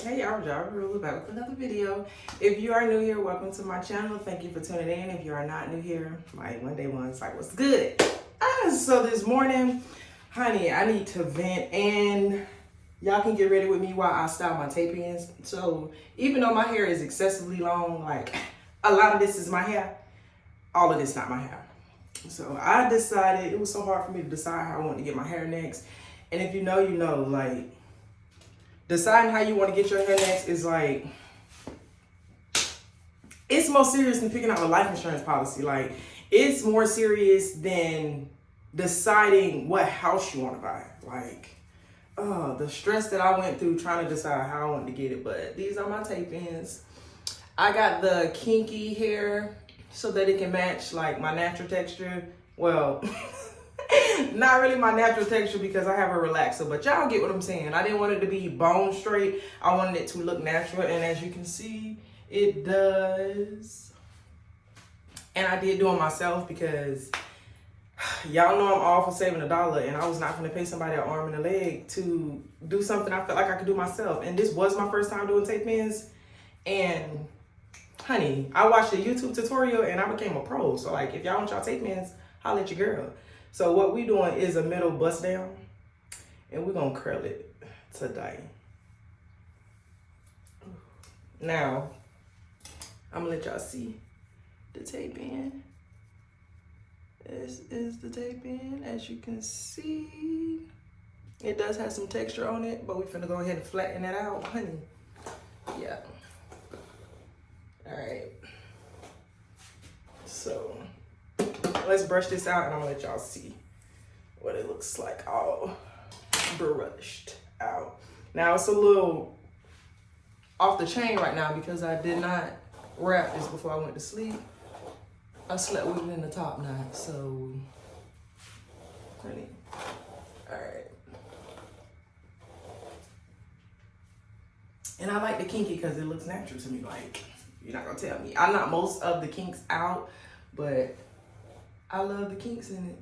Hey y'all, we're back with another video. If you are new here, welcome to my channel. Thank you for tuning in. If you are not new here, my Monday one's like, what's good? So this morning, honey, I need to vent, and y'all can get ready with me while I style my tape ends. So even though my hair is excessively long, like a lot of this is my hair, all of this not my hair. So I decided, it was so hard for me to decide how I wanted to get my hair next. And if you know, you know, like, deciding how you want to get your hair next is like, it's more serious than picking out a life insurance policy. Like, it's more serious than deciding what house you want to buy. Like, the stress that I went through trying to decide how I wanted to get it. But these are my tape ends. I got the kinky hair so that it can match like my natural texture. Well, not really my natural texture because I have a relaxer, but y'all get what I'm saying. I didn't want it to be bone straight. I wanted it to look natural, and as you can see, it does. And I did do it myself because y'all know I'm all for saving $1, and I was not going to pay somebody an arm and a leg to do something I felt like I could do myself. And this was my first time doing tape ends, and honey, I watched a YouTube tutorial and I became a pro. So like, if y'all want y'all tape ends, holla at your girl. So what we doing is a middle bust down, and we're gonna curl it today. Now, I'm gonna let y'all see the tape end. This is the tape end. As you can see, it does have some texture on it, but we're finna go ahead and flatten that out, honey. Yeah. All right. So let's brush this out, and I'm gonna let y'all see what it looks like all brushed out. Now it's a little off the chain right now because I did not wrap this before I went to sleep. I slept with it in the top knot, so honey. All right. And I like the kinky because it looks natural to me. Like, you're not gonna tell me. I knock most of the kinks out, but I love the kinks in it.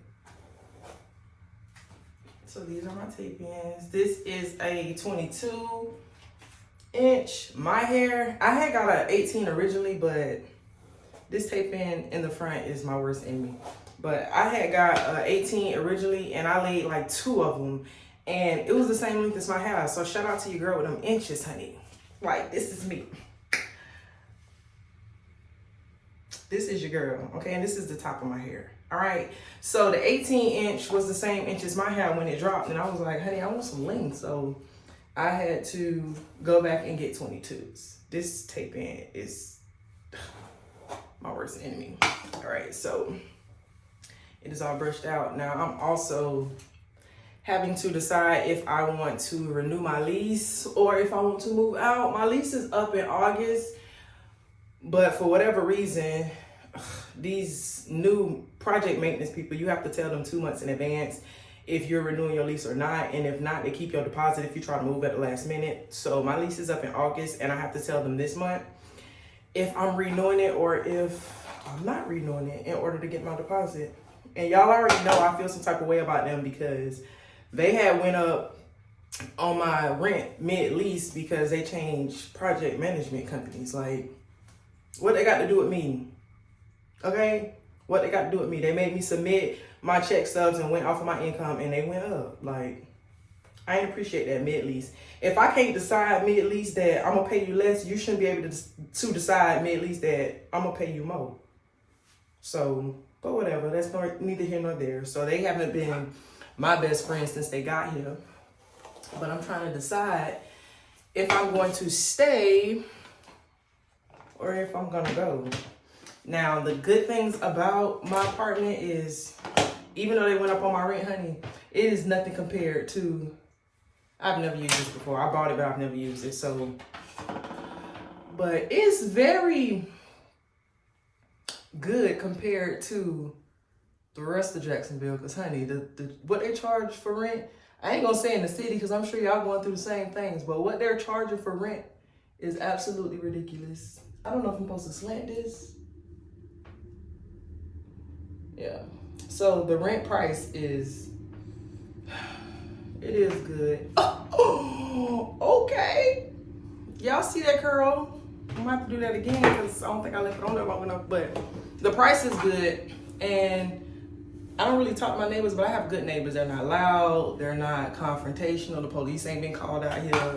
So these are my tape ends. This is a 22 inch. My hair, I had got an 18 originally, but this tape end in the front is my worst enemy. But I had got an 18 originally, and I laid like 2 of them, and it was the same length as my hair. So shout out to your girl with them inches, honey. Like, this is me. This is your girl, okay? And this is the top of my hair, all right? So the 18 inch was the same inch as my hair when it dropped, and I was like, honey, I want some length. So I had to go back and get 22s. This tape end is my worst enemy. All right, so it is all brushed out. Now I'm also having to decide if I want to renew my lease or if I want to move out. My lease is up in August, but for whatever reason, these new project maintenance people, you have to tell them 2 months in advance if you're renewing your lease or not. And if not, they keep your deposit if you try to move at the last minute. So my lease is up in August, and I have to tell them this month if I'm renewing it or if I'm not renewing it in order to get my deposit. And y'all already know I feel some type of way about them because they had went up on my rent mid-lease because they changed project management companies. Like, what they got to do with me? Okay? What they got to do with me? They made me submit my check stubs and went off of my income, and they went up. Like, I ain't appreciate that mid-lease. If I can't decide mid-lease that I'm going to pay you less, you shouldn't be able to decide mid-lease that I'm going to pay you more. So, but whatever. That's neither here nor there. So they haven't been my best friends since they got here. But I'm trying to decide if I'm going to stay or if I'm gonna go. Now, the good things about my apartment is, even though they went up on my rent, honey, it is nothing compared to, I've never used this before. I bought it, but I've never used it, so. But it's very good compared to the rest of Jacksonville, because honey, what they charge for rent, I ain't gonna say in the city, because I'm sure y'all going through the same things, but what they're charging for rent is absolutely ridiculous. I don't know if I'm supposed to slant this. Yeah. So the rent price is, it is good. Oh, okay. Y'all see that curl? I'm gonna have to do that again because I don't think I left it on there long enough. But the price is good, and I don't really talk to my neighbors, but I have good neighbors. They're not loud, they're not confrontational. The police ain't been called out here.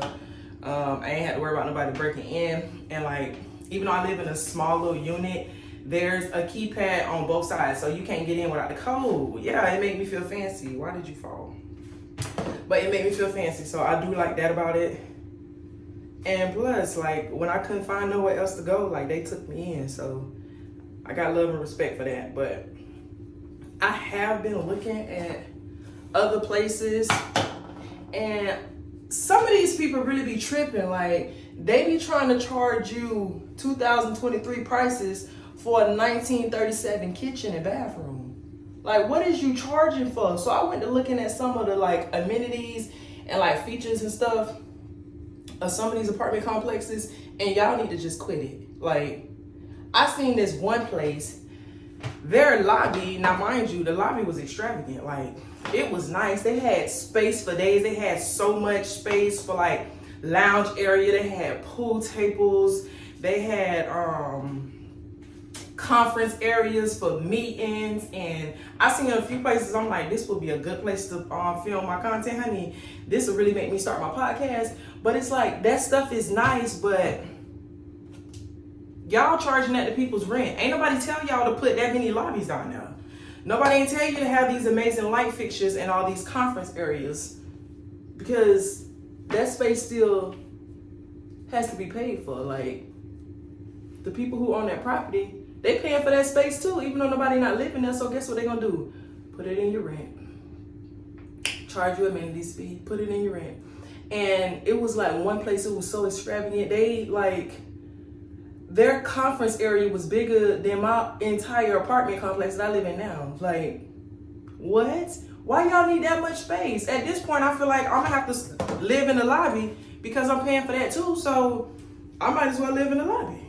I ain't had to worry about nobody breaking in. And like, even though I live in a small little unit, there's a keypad on both sides, so you can't get in without the code. Yeah, it made me feel fancy. Why did you fall? But it made me feel fancy, so I do like that about it. And plus, like, when I couldn't find nowhere else to go, like, they took me in, so I got love and respect for that. But I have been looking at other places, and some of these people really be tripping. Like, they be trying to charge you 2023 prices for a 1937 kitchen and bathroom. Like, what is you charging for? So I went to looking at some of the like amenities and like features and stuff of some of these apartment complexes, and y'all need to just quit it. Like, I seen this one place, their lobby, now mind you, the lobby was extravagant. Like, it was nice. They had space for days. They had so much space for like lounge area. They had pool tables. They had conference areas for meetings, and I seen a few places. I'm like, this would be a good place to film my content, honey. This will really make me start my podcast. But it's like, that stuff is nice, but y'all charging that to people's rent. Ain't nobody tell y'all to put that many lobbies down there. Nobody ain't tell you to have these amazing light fixtures and all these conference areas, because that space still has to be paid for. Like, the people who own that property, they paying for that space too, even though nobody not living there. So guess what they gonna do? Put it in your rent. Charge you amenities fee, put it in your rent. And it was like one place, it was so extravagant. They like, their conference area was bigger than my entire apartment complex that I live in now. Like, what? Why y'all need that much space? At this point, I feel like I'm gonna have to live in the lobby because I'm paying for that too. So I might as well live in the lobby.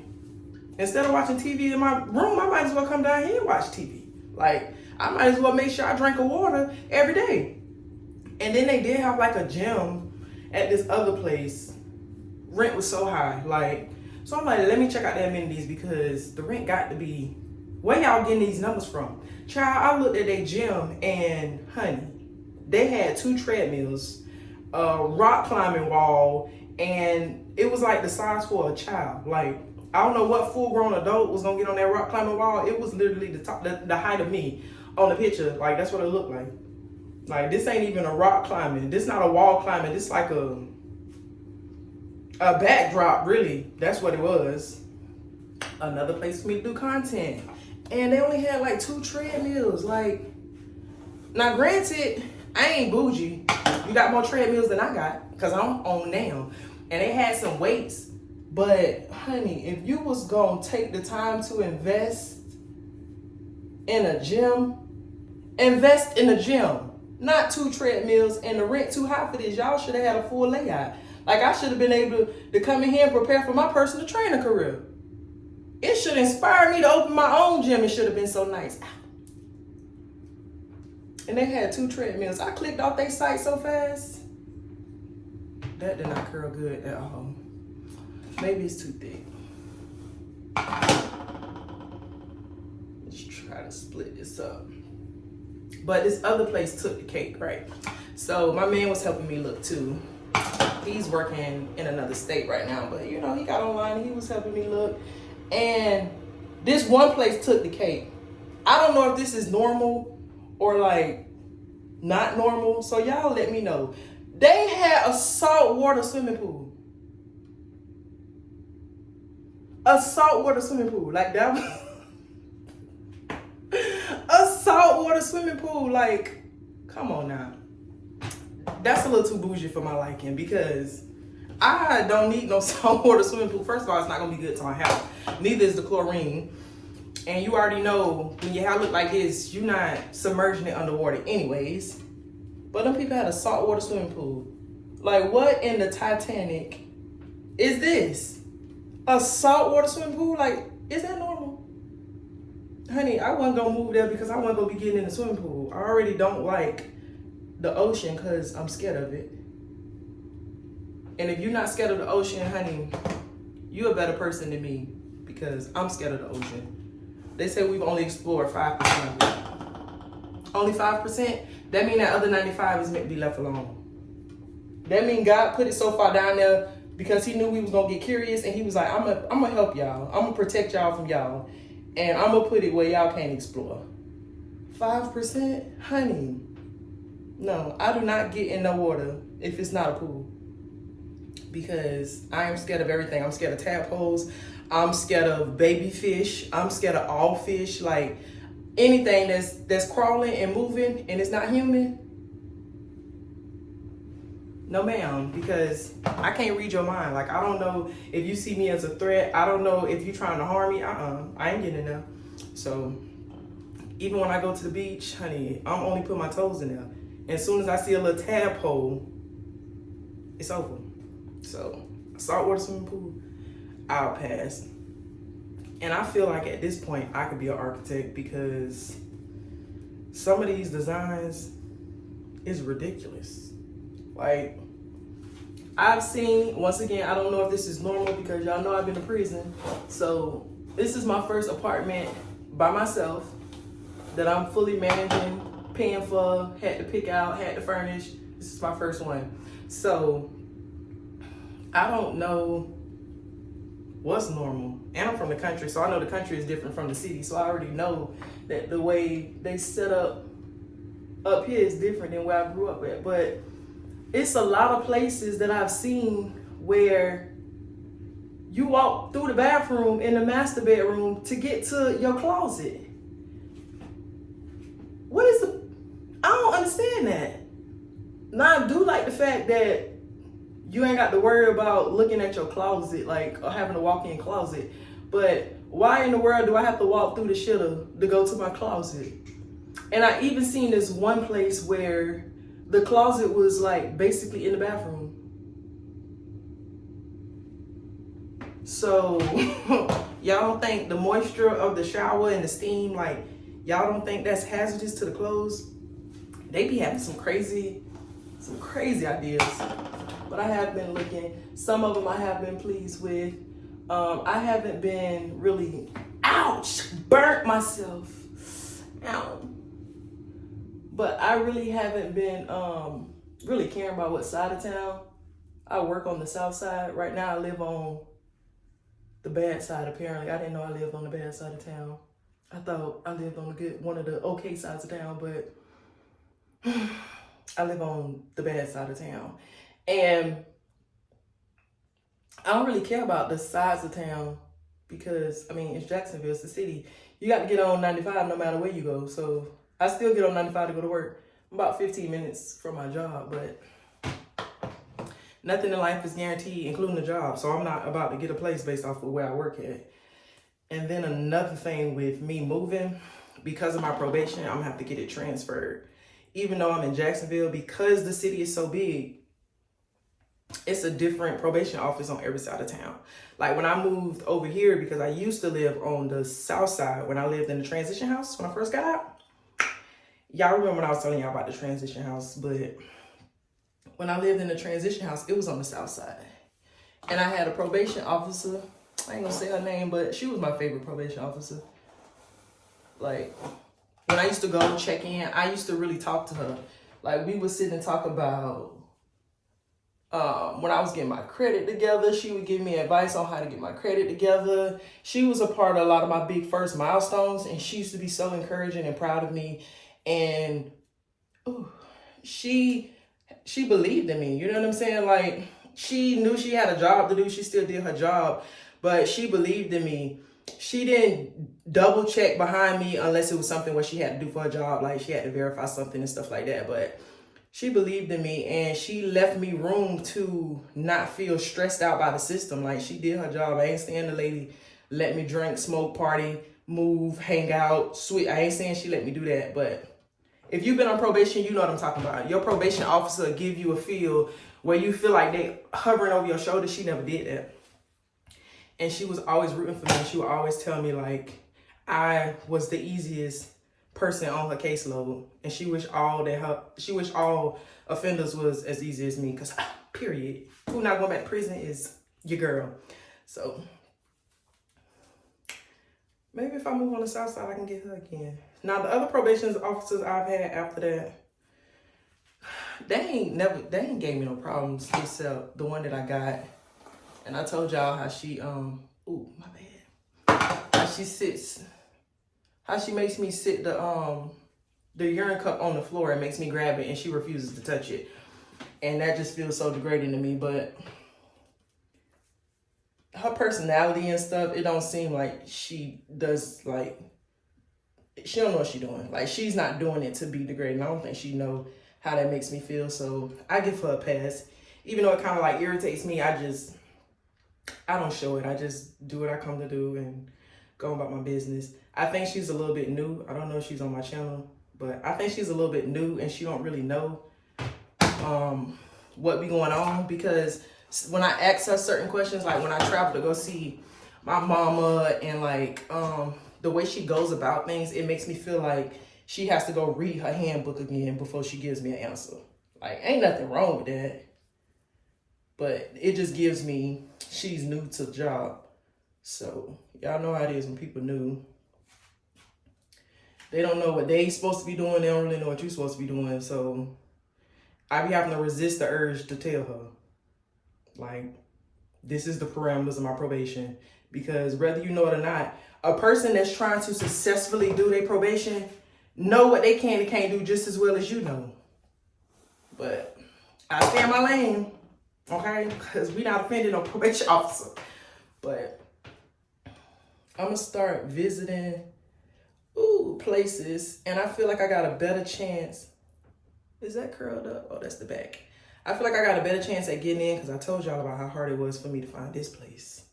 Instead of watching TV in my room, I might as well come down here and watch TV. Like, I might as well make sure I drink a water every day. And then they did have like a gym at this other place. Rent was so high. Like, so I'm like, let me check out the amenities, because the rent got to be, where y'all getting these numbers from? Child, I looked at their gym, and honey, they had 2 treadmills, a rock climbing wall, and it was like the size for a child. Like, I don't know what full-grown adult was gonna get on that rock climbing wall. It was literally the height of me on the picture. Like, that's what it looked like. Like, this ain't even a rock climbing. This not a wall climbing. This like a backdrop, really. That's what it was. Another place for me to do content. And they only had like 2 treadmills. Like, now granted, I ain't bougie. You got more treadmills than I got, because I'm on now. And they had some weights. But honey, if you was gonna take the time to invest in a gym, invest in a gym, not 2 treadmills and the rent too high for this. Y'all should have had a full layout. Like, I should have been able to come in here and prepare for my personal trainer career. It should inspire me to open my own gym. It should have been so nice. And they had 2 treadmills. I clicked off their site so fast. That did not curl good at all. Maybe it's too thick. Let's try to split this up. But this other place took the cake, right? So my man was helping me look too. He's working in another state right now, but you know, he got online, he was helping me look. And this one place took the cake. I don't know if this is normal or like not normal. So y'all let me know. They had a saltwater swimming pool. A saltwater swimming pool. Like, that was a saltwater swimming pool. Like, come on now. That's a little too bougie for my liking, because I don't need no saltwater swimming pool. First of all, it's not gonna be good to my health. Neither is the chlorine. And you already know, when your hair look like this, you're not submerging it underwater anyways. But them people had a saltwater swimming pool. Like, what in the Titanic is this? A saltwater swimming pool? Like, is that normal? Honey, I wasn't gonna move there because I wasn't gonna be getting in the swimming pool. I already don't like the ocean because I'm scared of it. And if you're not scared of the ocean, honey, you're a better person than me, because I'm scared of the ocean. They say we've only explored 5% of it. Only 5%? That means that other 95 is meant to be left alone. That means God put it so far down there because he knew we was going to get curious, and he was like, I'm gonna help y'all. I'm going to protect y'all from y'all. And I'm going to put it where y'all can't explore. 5%? Honey. No, I do not get in no water if it's not a pool. Because I am scared of everything. I'm scared of tadpoles. I'm scared of baby fish. I'm scared of all fish. Like anything that's crawling and moving and it's not human. No ma'am, because I can't read your mind. Like I don't know if you see me as a threat. I don't know if you're trying to harm me. I ain't getting in there. So even when I go to the beach, honey, I'm only putting my toes in there. And as soon as I see a little tadpole, it's over. So saltwater swimming pool, I'll pass. And I feel like at this point I could be an architect, because some of these designs is ridiculous. Like I've seen, once again, I don't know if this is normal because y'all know I've been to prison. So this is my first apartment by myself that I'm fully managing, paying for, had to pick out, had to furnish. This is my first one. So I don't know what's normal. And I'm from the country, so I know the country is different from the city. So I already know that the way they set up here is different than where I grew up at. But it's a lot of places that I've seen where you walk through the bathroom in the master bedroom to get to your closet. What is I don't understand that. Now I do like the fact that you ain't got to worry about looking at your closet, like, or having a walk-in closet. But why in the world do I have to walk through the shitter to go to my closet? And I even seen this one place where the closet was like basically in the bathroom. So y'all don't think the moisture of the shower and the steam, like, y'all don't think that's hazardous to the clothes? They be having some crazy ideas. But I have been looking. Some of them I have been pleased with. I haven't been really, ouch, burnt myself. Ow. But I really haven't been really caring about what side of town. I work on the south side. Right now I live on the bad side, apparently. I didn't know I lived on the bad side of town. I thought I lived on one of the okay sides of town, but I live on the bad side of town. And I don't really care about the sides of town because, I mean, it's Jacksonville, it's the city. You got to get on 95 no matter where you go. So I still get on 95 to go to work. I'm about 15 minutes from my job, but nothing in life is guaranteed, including the job. So I'm not about to get a place based off of where I work at. And then another thing with me moving, because of my probation, I'm gonna have to get it transferred. Even though I'm in Jacksonville, because the city is so big, it's a different probation office on every side of town. Like when I moved over here, because I used to live on the south side when I lived in the transition house when I first got out. Y'all remember when I was telling y'all about the transition house, but when I lived in the transition house, it was on the south side. And I had a probation officer. I ain't gonna say her name, but she was my favorite probation officer. Like, when I used to go check in, I used to really talk to her. Like, we would sit and talk about when I was getting my credit together. She would give me advice on how to get my credit together. She was a part of a lot of my big first milestones, and she used to be so encouraging and proud of me. And she believed in me. You know what I'm saying? Like, she knew she had a job to do. She still did her job, but she believed in me. She didn't double check behind me unless it was something where she had to do for her job. Like she had to verify something and stuff like that. But she believed in me, and she left me room to not feel stressed out by the system. Like, she did her job. I ain't saying the lady let me drink, smoke, party, move, hang out, sweet. I ain't saying she let me do that. But if you've been on probation, you know what I'm talking about. Your probation officer will give you a feel where you feel like they hovering over your shoulder. She never did that. And she was always rooting for me. She would always tell me, like, I was the easiest person on her caseload. And she wished all offenders was as easy as me. Because period. Who not going back to prison is your girl. So maybe if I move on the south side, I can get her again. Now, the other probation officers I've had after that, they ain't gave me no problems except the one that I got. And I told y'all how she, ooh, my bad. How she makes me sit the urine cup on the floor and makes me grab it and she refuses to touch it. And that just feels so degrading to me, but her personality and stuff, it don't seem like she does, like, she don't know what she's doing. Like, she's not doing it to be degrading. I don't think she know how that makes me feel, so I give her a pass. Even though it kind of like irritates me, I don't show it. I just do what I come to do and go about my business. I think she's a little bit new. I don't know if she's on my channel, but I think she's a little bit new and she don't really know what be going on, because when I ask her certain questions, like when I travel to go see my mama and like the way she goes about things, it makes me feel like she has to go read her handbook again before she gives me an answer. Like, ain't nothing wrong with that, but it just gives me, she's new to the job. So y'all know how it is when people new. They don't know what they supposed to be doing. They don't really know what you're supposed to be doing. So I be having to resist the urge to tell her, like, this is the parameters of my probation. Because whether you know it or not, a person that's trying to successfully do their probation know what they can and can't do just as well as you know. But I stay in my lane, okay? Because we not offending no probation officer. But I'm going to start visiting places, and I feel like I got a better chance. Is that curled up? Oh, that's the back. I feel like I got a better chance at getting in because I told y'all about how hard it was for me to find this place.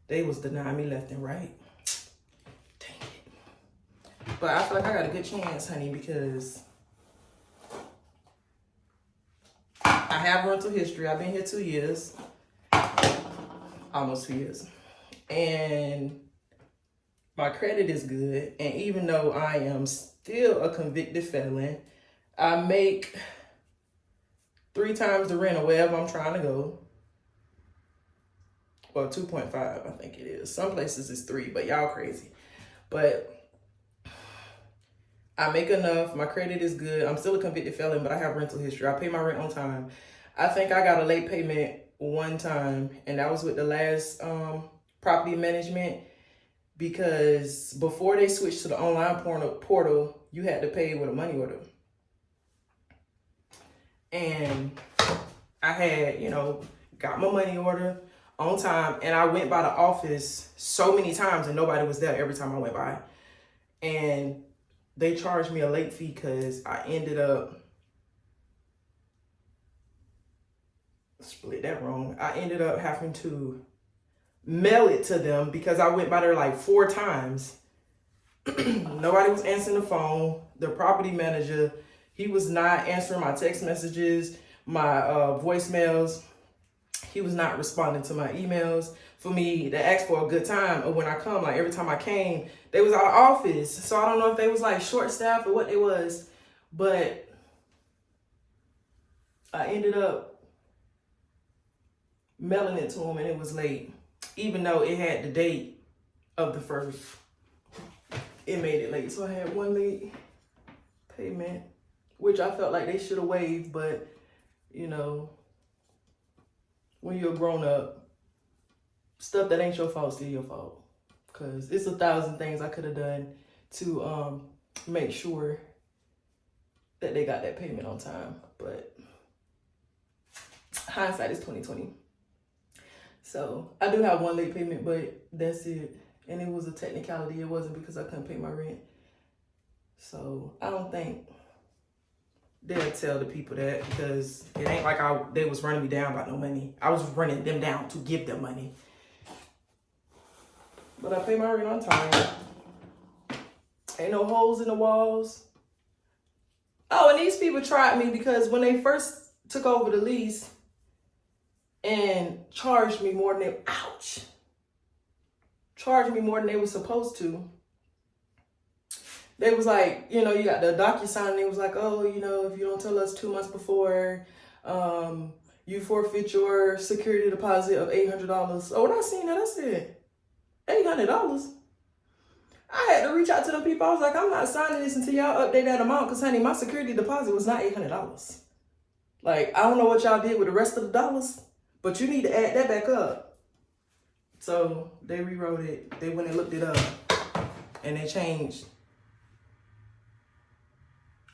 They was denying me left and right. Dang it. But I feel like I got a good chance, honey, because I have rental history. I've been here 2 years. Almost 2 years. And my credit is good. And even though I am still a convicted felon, I make 3 times the rent of wherever I'm trying to go. Well, 2.5, I think it is. Some places it's 3, but y'all crazy. But I make enough. My credit is good. I'm still a convicted felon, but I have rental history. I pay my rent on time. I think I got a late payment one time, and that was with the last property management, because before they switched to the online portal, you had to pay with a money order. And I had, got my money order on time, and I went by the office so many times and nobody was there every time I went by. And they charged me a late fee because I ended up, split that wrong. I ended up having to mail it to them because I went by there like 4 times. Nobody was answering the phone. The property manager, he was not answering my text messages, my voicemails. He was not responding to my emails for me to ask for a good time. Or when I come, like every time I came, they was out of office. So I don't know if they was like short staffed or what it was, but I ended up mailing it to them and it was late. Even though it had the date of the 1st, it made it late. So I had 1 late payment, which I felt like they should have waived, but when you're a grown up, stuff that ain't your fault still your fault. Cause it's 1,000 things I could have done to make sure that they got that payment on time. But hindsight is 20/20. So I do have 1 late payment, but that's it. And it was a technicality. It wasn't because I couldn't pay my rent. So I don't think they'll tell the people that, because it ain't like they was running me down about no money. I was running them down to give them money. But I pay my rent on time. Ain't no holes in the walls. Oh, and these people tried me because when they first took over the lease and charged me more than charged me more than they were supposed to. They was like, you got the DocuSign, and they was like, oh, if you don't tell us 2 months before, you forfeit your security deposit of $800. Oh, when I seen that, I said, $800? I had to reach out to the people. I was like, I'm not signing this until y'all update that amount, because, honey, my security deposit was not $800. Like, I don't know what y'all did with the rest of the dollars, but you need to add that back up. So they rewrote it. They went and looked it up, and they changed.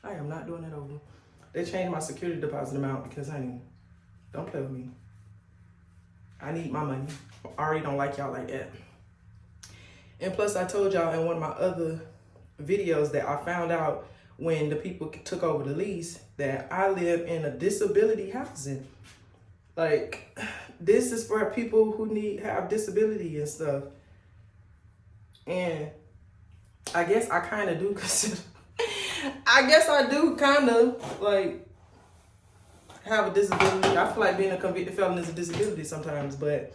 I am not doing that over. They changed my security deposit amount because, honey, don't play with me. I need my money. I already don't like y'all like that. And plus, I told y'all in one of my other videos that I found out when the people took over the lease that I live in a disability housing. Like, this is for people who have disability and stuff. And I guess I kind of do consider, I guess I do kind of like have a disability. I feel like being a convicted felon is a disability sometimes, but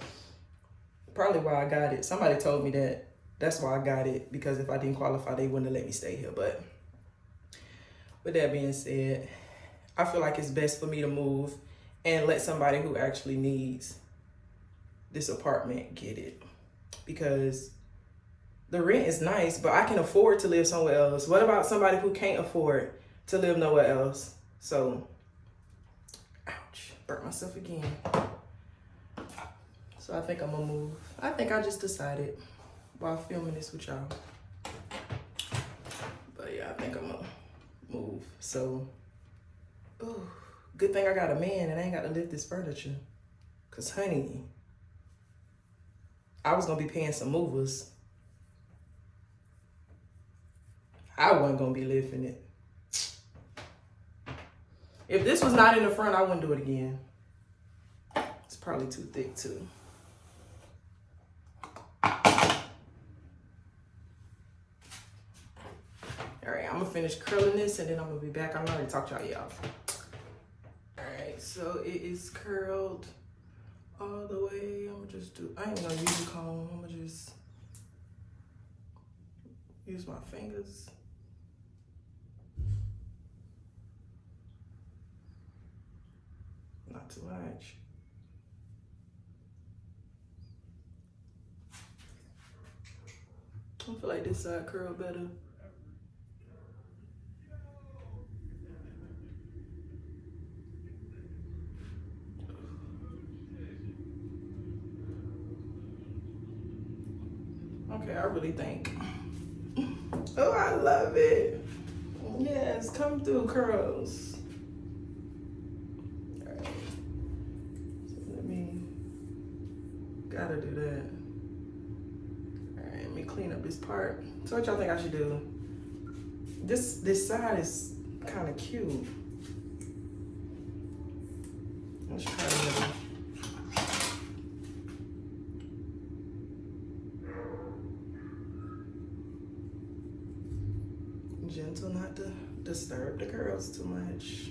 probably why I got it. Somebody told me that that's why I got it, because if I didn't qualify, they wouldn't have let me stay here. But with that being said, I feel like it's best for me to move and let somebody who actually needs this apartment get it, because the rent is nice, but I can afford to live somewhere else. What about somebody who can't afford to live nowhere else? So, ouch, burnt myself again. So I think I'm gonna move. I think I just decided while filming this with y'all. But yeah, I think I'm gonna move. So, ooh, good thing I got a man and I ain't got to lift this furniture. Cause honey, I was gonna be paying some movers. I wasn't gonna be lifting it. If this was not in the front, I wouldn't do it again. It's probably too thick too. All right, I'm gonna finish curling this and then I'm gonna be back. I'm already talked to y'all. All right, so it is curled all the way. I'm gonna just do, I ain't gonna use a comb. I'm gonna just use my fingers. Not too much. I feel like this side curl better. Okay, I really think. Oh, I love it. Yes, come through, curls. All right. So gotta do that. All right, let me clean up this part. So what y'all think I should do? This side is kind of cute. Let's try another. Gentle, not to disturb the curls too much.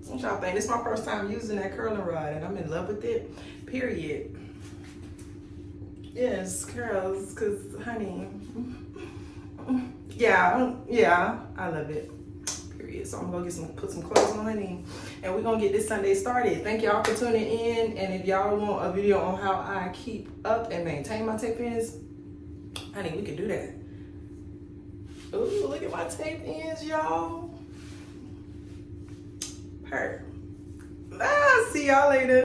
What y'all think? This is my first time using that curling rod and I'm in love with it, period. Yes, curls, cause honey, yeah, I love it, period. So I'm gonna put some clothes on, honey, and we're gonna get this Sunday started. Thank y'all for tuning in, and if y'all want a video on how I keep up and maintain my tape ends, honey, we can do that. Ooh, look at my tape ends, y'all. See y'all later.